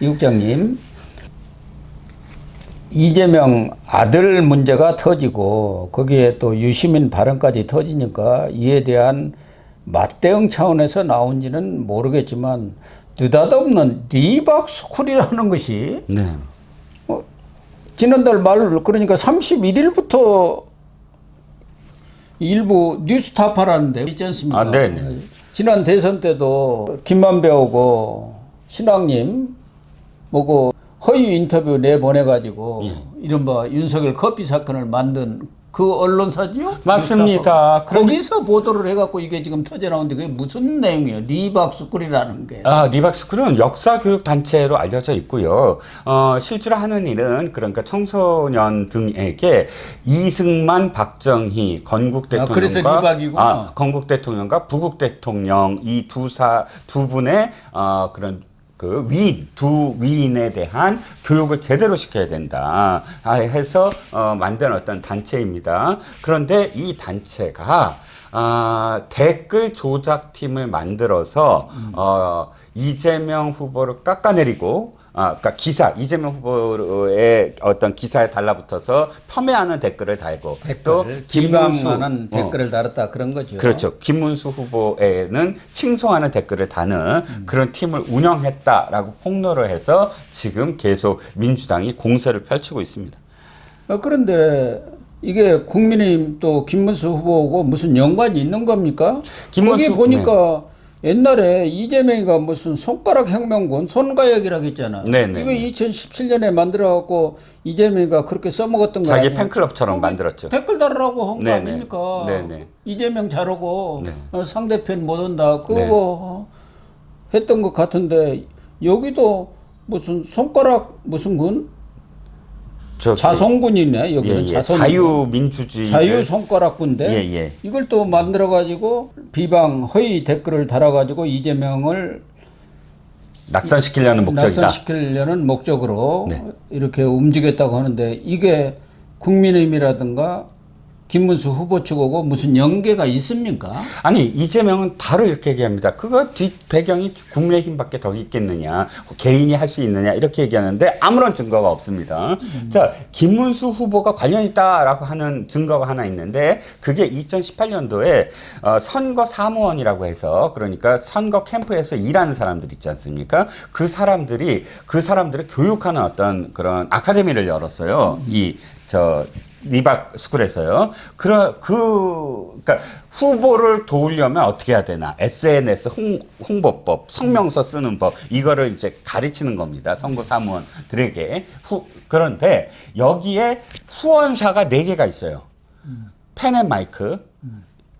이 국장님, 이재명 아들 문제가 터지고 거기에 또 유시민 발언까지 터지니까 이에 대한 맞대응 차원에서 나온지는 모르겠지만 느닷없는 리박스쿨이라는 것이 네. 지난달 말 그러니까 31일부터 일부 뉴스타파라는데 있지 않습니까? 아, 네네. 지난 대선 때도 김만배하고 신앙님 뭐고 허위 인터뷰 내보내가지고 이른바 윤석열 커피 사건을 만든 그 언론사지요? 맞습니다. 거기서 보도를 해갖고 이게 지금 터져나오는데 그게 무슨 내용이에요? 리박스쿨이라는 게. 리박스쿨은 역사교육 단체로 알려져 있고요. 실제로 하는 일은 그러니까 청소년 등에게 이승만, 박정희, 건국 대통령과 그래서 리박이구나. 건국 대통령과 부국 대통령 이 두 분의 그런 그 두 위인에 대한 교육을 제대로 시켜야 된다 해서 만든 어떤 단체입니다. 그런데 이 단체가 댓글 조작팀을 만들어서 이재명 후보를 깎아내리고 그러니까 이재명 후보의 어떤 기사에 달라붙어서 폄훼하는 댓글을 달고 또 비방하는 댓글을 달았다 그런 거죠. 그렇죠. 김문수 후보에는 칭송하는 댓글을 다는 그런 팀을 운영했다라고 폭로를 해서 지금 계속 민주당이 공세를 펼치고 있습니다. 그런데 이게 국민의힘 또 김문수 후보하고 무슨 연관이 있는 겁니까? 거기 보니까 옛날에 이재명이가 무슨 손가락 혁명군 손가락이라고 했잖아. 네네. 이거 2017년에 만들어갖고 이재명이가 그렇게 써먹었던 거 아니에요? 자기 팬클럽처럼 만들었죠. 댓글 달으라고 한 거 네네. 아닙니까? 네네. 이재명 잘하고 네. 상대편 못 온다. 그거 했던 것 같은데 여기도 무슨 손가락 무슨 군? 자손군이네. 여기는 자유민주주의 자유손가락군데 이걸 또 만들어가지고 비방 허위 댓글을 달아가지고 이재명을 낙선시키려는 목적으로 이렇게 움직였다고 하는데 이게 국민의힘이라든가 김문수 후보 측하고 무슨 연계가 있습니까? 아니 이재명은 바로 이렇게 얘기합니다. 그거 뒷 배경이 국민의힘밖에 더 있겠느냐, 개인이 할 수 있느냐 이렇게 얘기하는데 아무런 증거가 없습니다. 자, 김문수 후보가 관련 있다라고 하는 증거가 하나 있는데 그게 2018년도에 선거 사무원이라고 해서 그러니까 선거 캠프에서 일하는 사람들 있지 않습니까? 그 사람들을 교육하는 어떤 그런 아카데미를 열었어요. 리박스쿨에서요. 그러니까 후보를 도우려면 어떻게 해야 되나? SNS 홍보법, 성명서 쓰는 법 이거를 이제 가르치는 겁니다. 선거 사무원들에게. 그런데 여기에 후원사가 4개가 있어요. 펜앤마이크,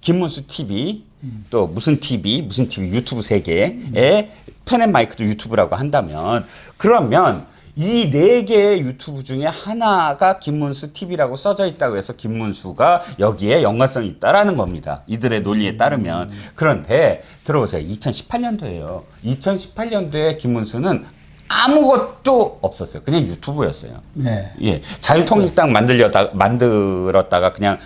김문수 TV, 또 무슨 TV 유튜브 3개에 펜앤마이크도 유튜브라고 한다면 그러면 이 4개의 유튜브 중에 하나가 김문수 TV라고 써져 있다고 해서 김문수가 여기에 연관성이 있다라는 겁니다. 이들의 논리에 따르면. 그런데 들어보세요. 2018년도에요. 2018년도에 김문수는 아무것도 없었어요. 그냥 유튜브였어요. 네. 예. 자유통일당 만들었다가 그냥,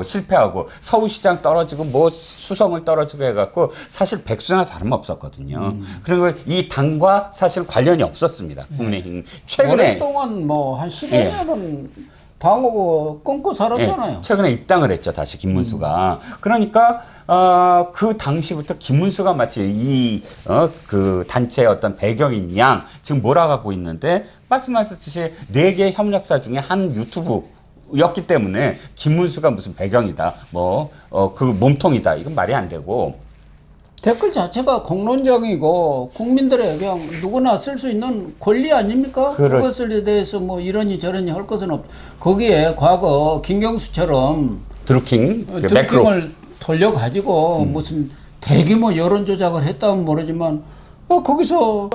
실패하고 서울시장 떨어지고 수성을 떨어지고 해갖고 사실 백수나 다름없었거든요. 그리고 이 당과 사실 관련이 없었습니다. 국민의힘. 최근에. 오랫동안 한 15년은 당하고 끊고 살았잖아요. 최근에 입당을 했죠. 다시 김문수가. 그러니까, 그 당시부터 김문수가 마치 그 단체의 어떤 배경인 양 지금 몰아가고 있는데 말씀하셨듯이 4개의 협력사 중에 한 유튜브였기 때문에 김문수가 무슨 배경이다. 그 몸통이다. 이건 말이 안 되고. 댓글 자체가 공론장이고 국민들의 그냥 누구나 쓸 수 있는 권리 아닙니까? 그것에 대해서 이러니 저러니 할 것은 없. 거기에 과거 김경수처럼 드루킹을 돌려가지고 무슨 대규모 여론조작을 했다면 모르지만 거기서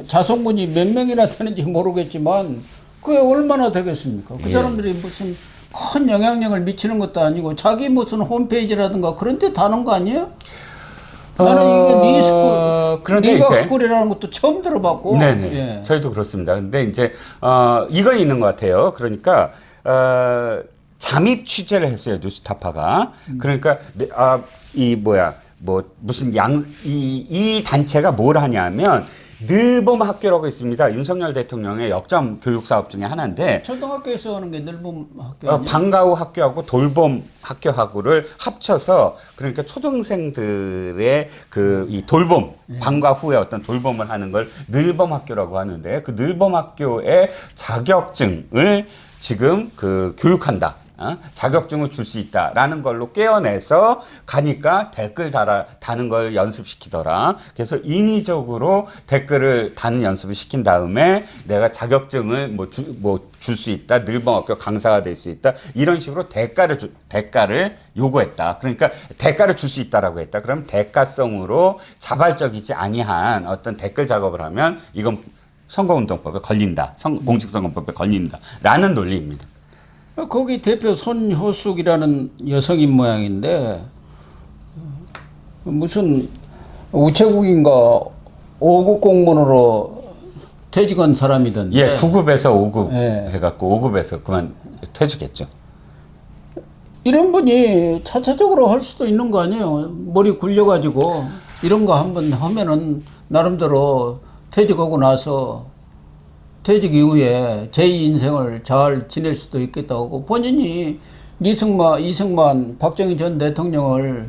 자손군이 몇 명이나 되는지 모르겠지만 그게 얼마나 되겠습니까? 그 사람들이 무슨 큰 영향력을 미치는 것도 아니고 자기 무슨 홈페이지라든가 그런 데 다는 거 아니에요? 나는 이게 리박스쿨이라는 것도 처음 들어봤고. 네네. 예. 저희도 그렇습니다. 근데 이제 이건 있는 것 같아요. 그러니까 잠입 취재를 했어요. 뉴스타파가. 그러니까 이 단체가 뭘 하냐면 늘봄 학교라고 있습니다. 윤석열 대통령의 역점 교육 사업 중에 하나인데 초등학교에서 하는 게 늘봄 학교 아니에요? 방과 후 학교하고 돌봄 학교하고를 합쳐서 그러니까 초등생들의 그 이 돌봄 방과 후에 어떤 돌봄을 하는 걸 늘봄 학교라고 하는데 그 늘봄 학교의 자격증을 지금 그 교육한다. 자격증을 줄 수 있다라는 걸로 깨어내서 가니까 댓글 다는 걸 연습시키더라. 그래서 인위적으로 댓글을 다는 연습을 시킨 다음에 내가 자격증을 줄 수 있다. 늘봄학교 강사가 될 수 있다. 이런 식으로 대가를 요구했다. 그러니까 대가를 줄 수 있다라고 했다. 그럼 대가성으로 자발적이지 아니한 어떤 댓글 작업을 하면 이건 선거운동법에 걸린다. 공직선거법에 걸린다라는 논리입니다. 거기 대표 손효숙이라는 여성인 모양인데 무슨 우체국인가 5급 공무원으로 퇴직한 사람이던데. 예, 9급에서 5급 예. 해갖고 5급에서 그만 퇴직했죠. 이런 분이 차차적으로 할 수도 있는 거 아니에요? 머리 굴려가지고 이런 거 한번 하면은 나름대로 퇴직하고 나서 퇴직 이후에 제2 인생을 잘 지낼 수도 있겠다고 본인이 이승만 박정희 전 대통령을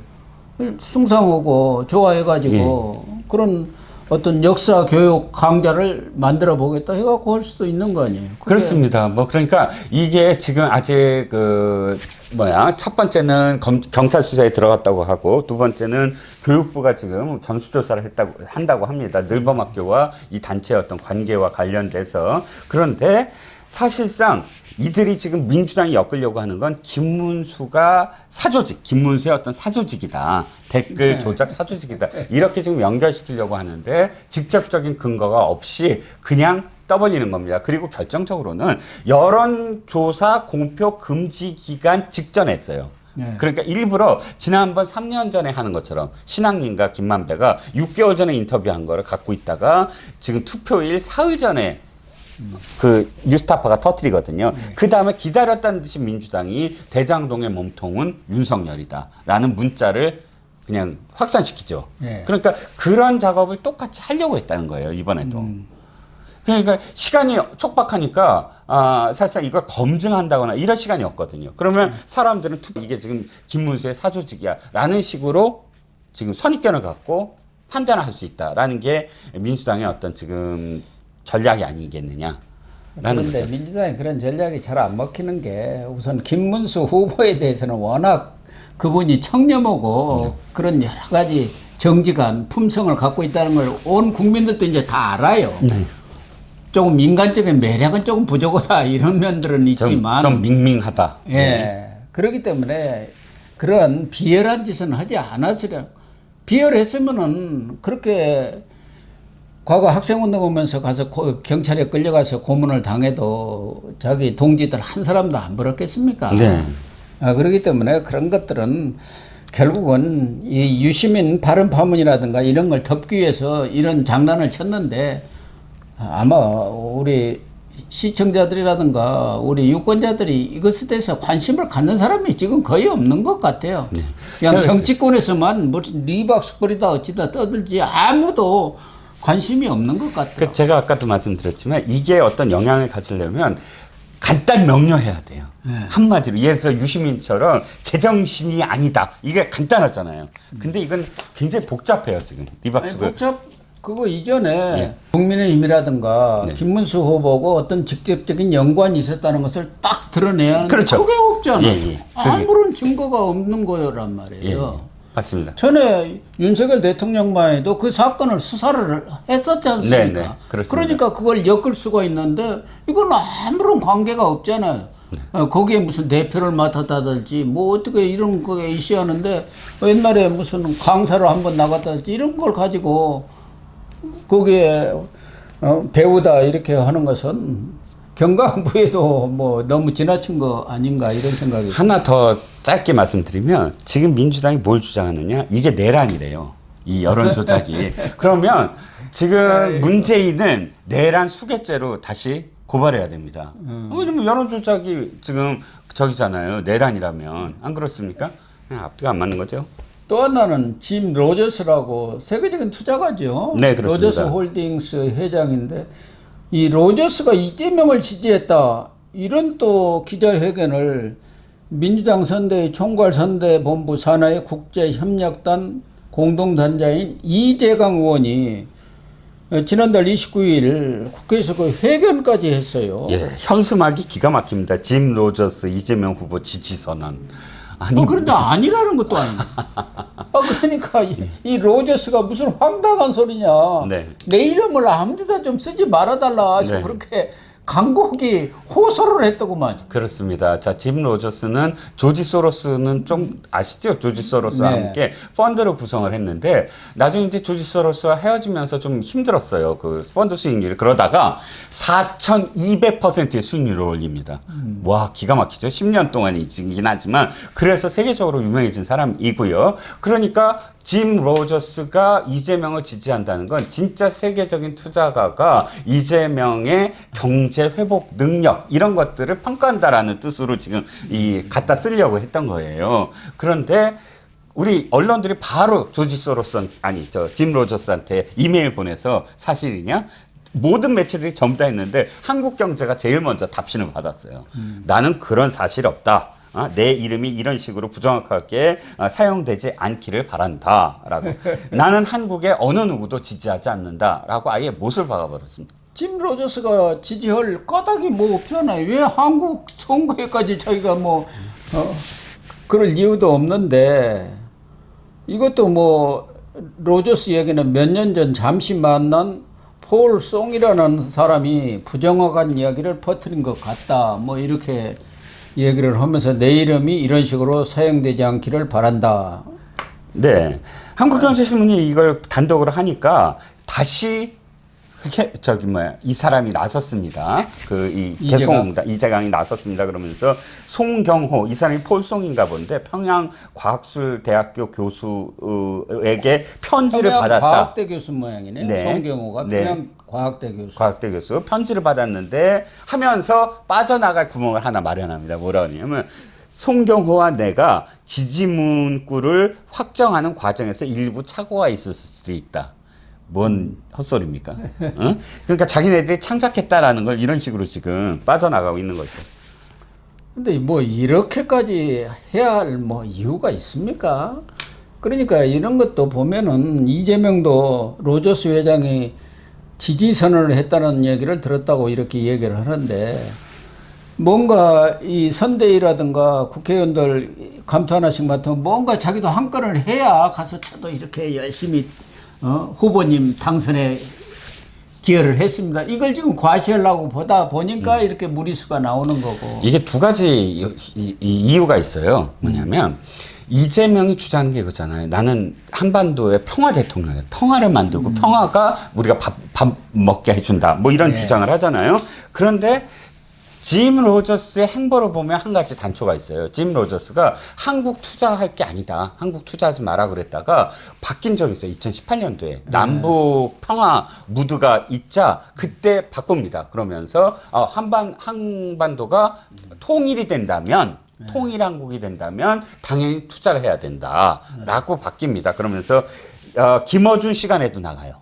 숭상하고 좋아해가지고 그런 어떤 역사 교육 강좌를 만들어 보겠다 해갖고 할 수도 있는 거 아니에요? 그렇습니다. 그러니까 이게 지금 아직 첫 번째는 경찰 수사에 들어갔다고 하고 두 번째는 교육부가 지금 전수조사를 한다고 합니다. 늘봄학교와 이 단체의 어떤 관계와 관련돼서. 그런데 사실상 이들이 지금 민주당이 엮으려고 하는 건 김문수의 어떤 사조직이다. 댓글 조작 사조직이다. 이렇게 지금 연결시키려고 하는데 직접적인 근거가 없이 그냥 떠벌리는 겁니다. 그리고 결정적으로는 여론조사 공표 금지 기간 직전에 했어요. 네. 그러니까 일부러 지난번 3년 전에 하는 것처럼 신학민과 김만배가 6개월 전에 인터뷰한 거를 갖고 있다가 지금 투표일 사흘 전에 그 뉴스타파가 터뜨리거든요. 그 다음에 기다렸다는 듯이 민주당이 대장동의 몸통은 윤석열이다라는 문자를 그냥 확산시키죠. 그러니까 그런 작업을 똑같이 하려고 했다는 거예요, 이번에도. 그러니까 시간이 촉박하니까 사실상 이걸 검증한다거나 이럴 시간이 없거든요. 그러면 사람들은 이게 지금 김문수의 사조직이야 라는 식으로 지금 선입견을 갖고 판단을 할 수 있다라는 게 민주당의 어떤 지금 전략이 아니겠느냐. 그런데 민주당이 그런 전략이 잘 안 먹히는 게 우선 김문수 후보에 대해서는 워낙 그분이 청렴하고 그런 여러 가지 정직한 품성을 갖고 있다는 걸 온 국민들도 이제 다 알아요. 조금 인간적인 매력은 조금 부족하다 이런 면들은 있지만 좀 밍밍하다. 예. 그렇기 때문에 그런 비열한 짓은 하지 않았으려. 비열했으면은 그렇게 과거 학생운동 오면서 가서 경찰에 끌려가서 고문을 당해도 자기 동지들 한 사람도 안 벌었겠습니까? 네. 그렇기 때문에 그런 것들은 결국은 이 유시민 발언 파문이라든가 이런 걸 덮기 위해서 이런 장난을 쳤는데 아마 우리 시청자들이라든가 우리 유권자들이 이것에 대해서 관심을 갖는 사람이 지금 거의 없는 것 같아요. 네. 그냥 정치권에서만 무슨 리박스거리다 어찌다 떠들지 아무도 관심이 없는 것 같아요. 제가 아까도 말씀드렸지만 이게 어떤 영향을 가지려면 간단 명료해야 돼요. 한마디로 예를 들어서 유시민처럼 제정신이 아니다. 이게 간단하잖아요. 근데 이건 굉장히 복잡해요 지금. 그거 이전에 국민의힘이라든가 김문수 후보고 어떤 직접적인 연관이 있었다는 것을 딱 드러내야 하는데 그게 없잖아요. 아무런 증거가 없는 거란 말이에요. 맞습니다. 전에 윤석열 대통령만 해도 그 사건을 수사를 했었지 않습니까? 그러니까 그걸 엮을 수가 있는데 이건 아무런 관계가 없잖아요. 거기에 무슨 대표를 맡았다든지 뭐 어떻게 이런 거에 이슈하는데 옛날에 무슨 강사로 한번 나갔다든지 이런 걸 가지고 거기에 배우다 이렇게 하는 것은 경강부에도 뭐 너무 지나친 거 아닌가 이런 생각이 하나 더 짧게 말씀드리면 지금 민주당이 뭘 주장하느냐 이게 내란이래요. 이 여론 조작이. 그러면 지금 문재인은 내란 수괴죄로 다시 고발해야 됩니다. 왜냐면 여론 조작이 지금 저기잖아요. 내란이라면 안 그렇습니까? 그냥 앞뒤가 안 맞는 거죠. 또 하나는 짐 로저스라고 세계적인 투자가죠. 네, 그렇습니다. 로저스 홀딩스 회장인데 이 로저스가 이재명을 지지했다. 이런 또 기자회견을 민주당 선대위 총괄선대본부 산하의 국제협력단 공동단장인 이재강 의원이 지난달 29일 국회에서 그 회견까지 했어요. 예, 현수막이 기가 막힙니다. 짐 로저스 이재명 후보 지지 선언. 아니, 그런데 아니라는 것도 아니고. 그러니까 이 로저스가 무슨 황당한 소리냐. 네. 내 이름을 아무데다 좀 쓰지 말아달라. 네. 그렇게 간곡히 호소를 했다고만. 그렇습니다. 자, 짐 로저스는 조지 소로스는 좀 아시죠? 조지 소로스와 네. 함께 펀드를 구성을 했는데 나중에 이제 조지 소로스와 헤어지면서 좀 힘들었어요. 그 펀드 수익률이. 그러다가 4,200%의 수익률을 올립니다. 와, 기가 막히죠. 10년 동안이긴 하지만 그래서 세계적으로 유명해진 사람이고요. 그러니까 짐 로저스가 이재명을 지지한다는 건 진짜 세계적인 투자가가 이재명의 경제 회복 능력 이런 것들을 평가한다라는 뜻으로 지금 갖다 쓰려고 했던 거예요. 그런데 우리 언론들이 바로 조지 소로스 짐 로저스한테 이메일 보내서 사실이냐? 모든 매체들이 전부 다 했는데 한국 경제가 제일 먼저 답신을 받았어요. 나는 그런 사실 없다. 내 이름이 이런 식으로 부정확하게 사용되지 않기를 바란다라고. 나는 한국의 어느 누구도 지지하지 않는다라고 아예 못을 박아버렸습니다. 짐 로저스가 지지할 까닭이 뭐 없잖아요. 왜 한국 선거에까지 자기가 그럴 이유도 없는데 이것도 로저스 얘기는 몇 년 전 잠시 만난 폴 송이라는 사람이 부정확한 이야기를 퍼뜨린 것 같다. 이렇게 얘기를 하면서 내 이름이 이런 식으로 사용되지 않기를 바란다. 네. 한국경제신문이 이걸 단독으로 하니까 다시 이 사람이 나섰습니다. 이재강이 나섰습니다. 그러면서 송경호, 이 사람이 폴송인가 본데 평양과학술대학교 교수에게 편지를 받았다. 평양과학대 교수 모양이네. 네. 송경호가 네. 평양과학대 교수. 과학대 교수 편지를 받았는데 하면서 빠져나갈 구멍을 하나 마련합니다. 뭐라 하냐면 송경호와 내가 지지 문구를 확정하는 과정에서 일부 착오가 있을 수도 있다. 뭔 헛소리입니까? 그러니까 자기네들이 창작했다라는 걸 이런 식으로 지금 빠져나가고 있는 거죠. 근데 이렇게까지 해야 할 이유가 있습니까? 그러니까 이런 것도 보면은 이재명도 로저스 회장이 지지 선언을 했다는 얘기를 들었다고 이렇게 얘기를 하는데 뭔가 이 선대위라든가 국회의원들 감투 하나씩 맡으면 뭔가 자기도 한 건을 해야 가서 저도 이렇게 열심히 후보님 당선에 기여를 했습니다. 이걸 지금 과시하려고 보다 보니까 이렇게 무리수가 나오는 거고. 이게 두 가지 이유가 있어요. 뭐냐면 이재명이 주장하는 게 그거잖아요. 나는 한반도의 평화 대통령이야. 평화를 만들고 평화가 우리가 밥 먹게 해준다. 이런 네. 주장을 하잖아요. 그런데 짐 로저스의 행보를 보면 한 가지 단초가 있어요. 짐 로저스가 한국 투자할 게 아니다. 한국 투자하지 마라 그랬다가 바뀐 적이 있어요. 2018년도에. 남북 평화 무드가 있자 그때 바꿉니다. 그러면서 한반도가 통일이 된다면 통일 한국이 된다면 당연히 투자를 해야 된다라고 바뀝니다. 그러면서 김어준 시간에도 나가요.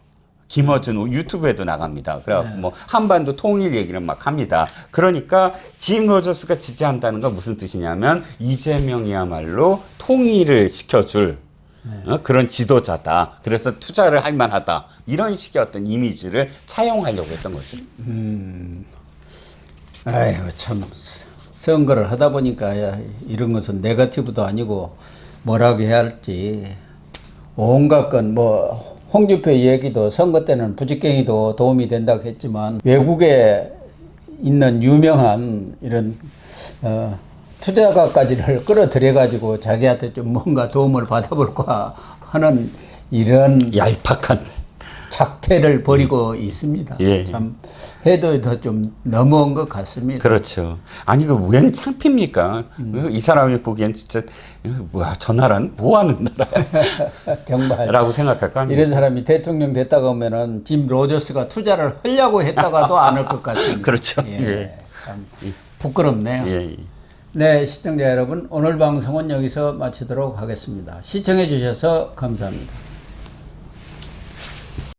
김어준 유튜브에도 나갑니다. 그래갖고 한반도 통일 얘기를 막 합니다. 그러니까 짐 로저스가 지지한다는 건 무슨 뜻이냐면 이재명이야말로 통일을 시켜줄 그런 지도자다. 그래서 투자를 할 만하다. 이런 식의 어떤 이미지를 차용하려고 했던 거죠. 아이고 참 선거를 하다 보니까 이런 것은 네거티브도 아니고 뭐라고 해야 할지 온갖 건 홍준표 얘기도 선거 때는 부직갱이도 도움이 된다고 했지만 외국에 있는 유명한 이런 투자가까지를 끌어들여 가지고 자기한테 좀 뭔가 도움을 받아볼까 하는 이런 얄팍한 작태를 벌이고 있습니다. 예. 참 해도 좀 너무한 것 같습니다. 그렇죠. 아니 웬 창피입니까? 이 사람이 보기엔 진짜 뭐야 저 나라는 뭐 하는 나라야? 정말 라고 생각할 거 아니에요. 이런 사람이 대통령 됐다고 하면은 짐 로저스가 투자를 하려고 했다가도 안 할 것 같습니다. 그렇죠. 예, 예. 참 부끄럽네요. 예. 네, 시청자 여러분, 오늘 방송은 여기서 마치도록 하겠습니다. 시청해 주셔서 감사합니다.